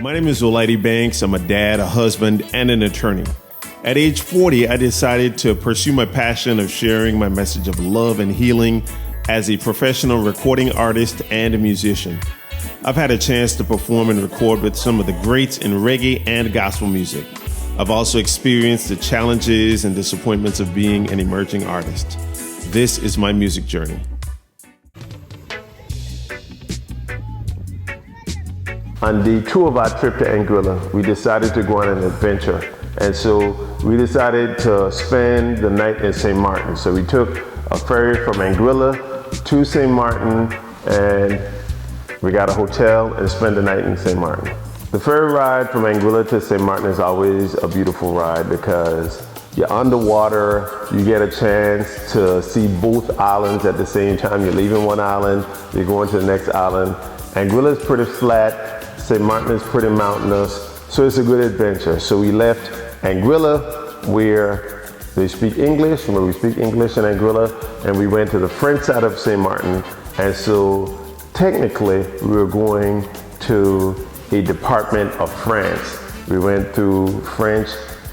My name is Olaide Banks. I'm a dad, a husband, and an attorney. At age 40, I decided to pursue my passion of sharing my message of love and healing as a professional recording artist and a musician. I've had a chance to perform and record with some of the greats in reggae and gospel music. I've also experienced the challenges and disappointments of being an emerging artist. This is my music journey. On day 2 of our trip to Anguilla, we decided to go on an adventure. And so we decided to spend the night in St. Maarten. So we took a ferry from Anguilla to St. Maarten, and we got a hotel and spent the night in St. Maarten. The ferry ride from Anguilla to St. Maarten is always a beautiful ride because you're underwater, you get a chance to see both islands at the same time. You're leaving one island, you're going to the next island. Anguilla is pretty flat, St. Maarten is pretty mountainous, so it's a good adventure. So we left Anguilla, where they speak English, where we speak English in Anguilla, and we went to the French side of St. Maarten. And so technically, we were going to a department of France. We went through French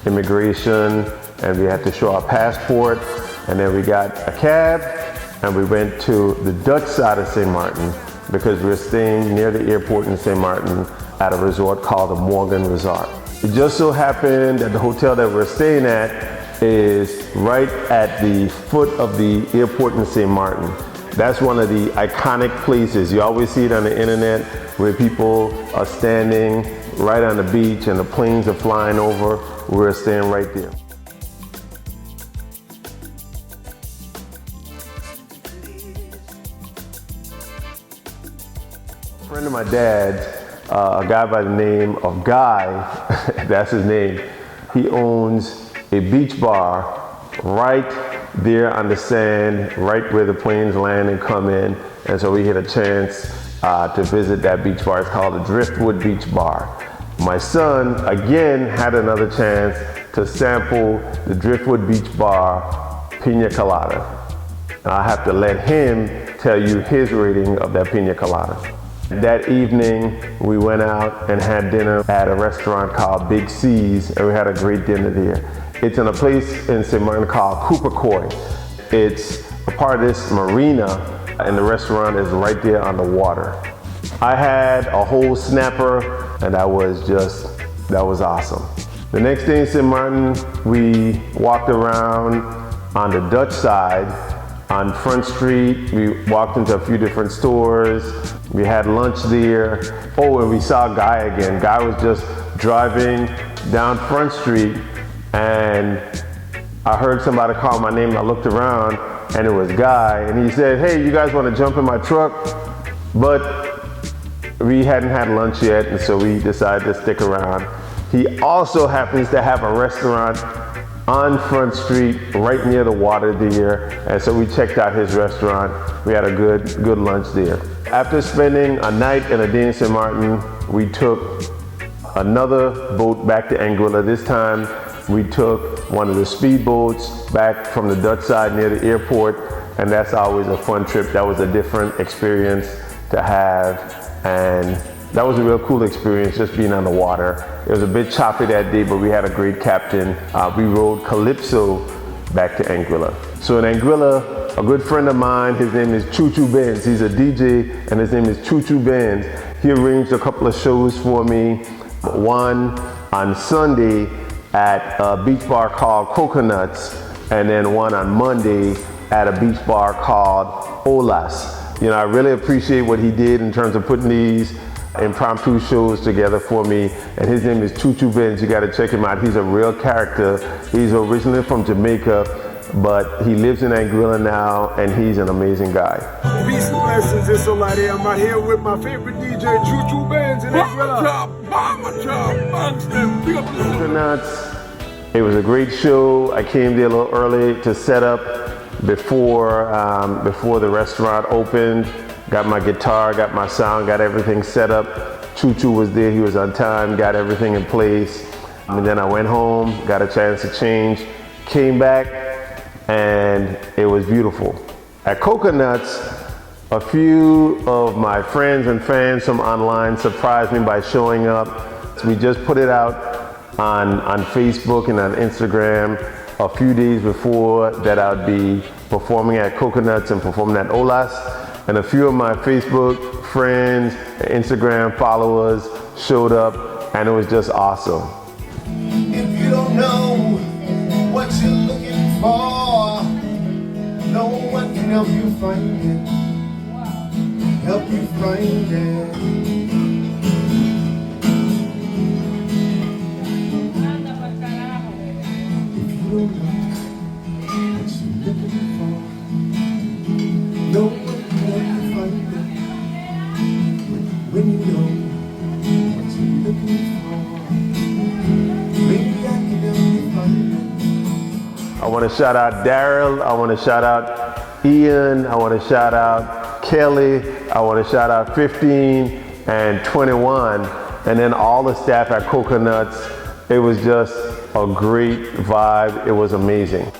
immigration, and we had to show our passport, and then we got a cab, and we went to the Dutch side of St. Maarten, because we're staying near the airport in St. Maarten at a resort called the Morgan Resort. It just so happened that the hotel that we're staying at is right at the foot of the airport in St. Maarten. That's one of the iconic places. You always see it on the internet where people are standing right on the beach and the planes are flying over. We're staying right there. A friend of my dad's, a guy by the name of Guy, that's his name. He owns a beach bar right there on the sand, right where the planes land and come in. And so we had a chance to visit that beach bar. It's called the Driftwood Beach Bar. My son, again, had another chance to sample the Driftwood Beach Bar Pina Colada. And I have to let him tell you his rating of that Pina Colada. That evening, we went out and had dinner at a restaurant called Big C's, and we had a great dinner there. It's in a place in St. Maarten called Coopercoy. It's a part of this marina, and the restaurant is right there on the water. I had a whole snapper, and that was awesome. The next day in St. Maarten, we walked around on the Dutch side. On Front Street, we walked into a few different stores. We had lunch there. Oh, and we saw Guy again. Guy was just driving down Front Street, and I heard somebody call my name, and I looked around, and it was Guy, and he said, "Hey, you guys want to jump in my truck?" But we hadn't had lunch yet, and so we decided to stick around. He also happens to have a restaurant on Front Street, right near the water there, and so we checked out his restaurant. We had a good lunch there. After spending a night and a day in St. Maarten, we took another boat back to Anguilla. This time, we took one of the speedboats back from the Dutch side near the airport, and that's always a fun trip. That was a different experience to have, and that was a real cool experience, just being on the water. It was a bit choppy that day, but we had a great captain. We rode Calypso back to Anguilla. So in Anguilla, a good friend of mine, his name is Chu Chu Benz. He's a DJ, and his name is Chu Chu Benz. He arranged a couple of shows for me. One on Sunday at a beach bar called Coconuts, and then one on Monday at a beach bar called Olas. You know, I really appreciate what he did in terms of putting these impromptu shows together for me, and his name is Chu Chu Benz. You got to check him out. He's a real character. He's originally from Jamaica, but he lives in Anguilla now, and he's an amazing guy. Peace and blessings, it's Olaide. I'm out here with my favorite DJ, Chu Chu Benz in Anguilla. It was a great show. I came there a little early to set up before the restaurant opened. Got my guitar, got my sound, got everything set up. Chu Chu was there, he was on time, got everything in place. And then I went home, got a chance to change, came back, and it was beautiful. At Coconuts, a few of my friends and fans from online surprised me by showing up We just put it out on Facebook and on Instagram a few days before that I'd be performing at Coconuts and performing at Olas. And a few of my Facebook friends, Instagram followers showed up, and it was just awesome. If you don't know what you're looking for, no one can help you find it. Help you find it. If you don't know what you're looking for, no one can help you find it. When you know what you're looking for, maybe I can help you find it. I want to shout out Daryl, I want to shout out Ian, I want to shout out Kelly, I want to shout out 15 and 21, and then all the staff at Coconuts. It was just a great vibe. It was amazing.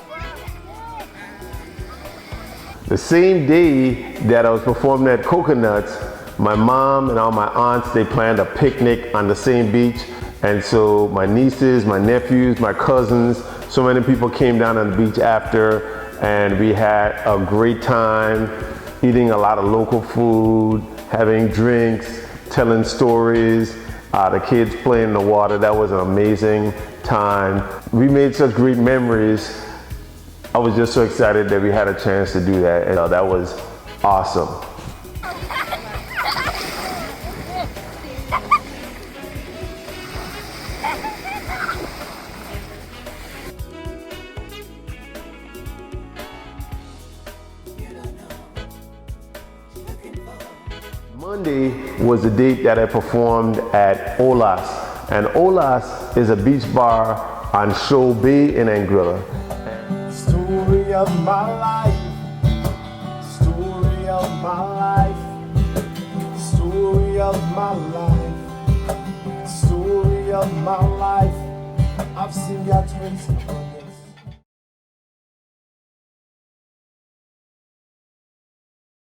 The same day that I was performing at Coconuts, my mom and all my aunts, they planned a picnic on the same beach. And so my nieces, my nephews, my cousins, so many people came down on the beach after, and we had a great time eating a lot of local food, having drinks, telling stories, the kids playing in the water. That was an amazing time. We made such great memories. I was just so excited that we had a chance to do that, and that was awesome. Monday was the date that I performed at Olas, and Olas is a beach bar on Shoal Bay in Anguilla. Story of my life, story of my life, story of my life, story of my life. I've seen your twins.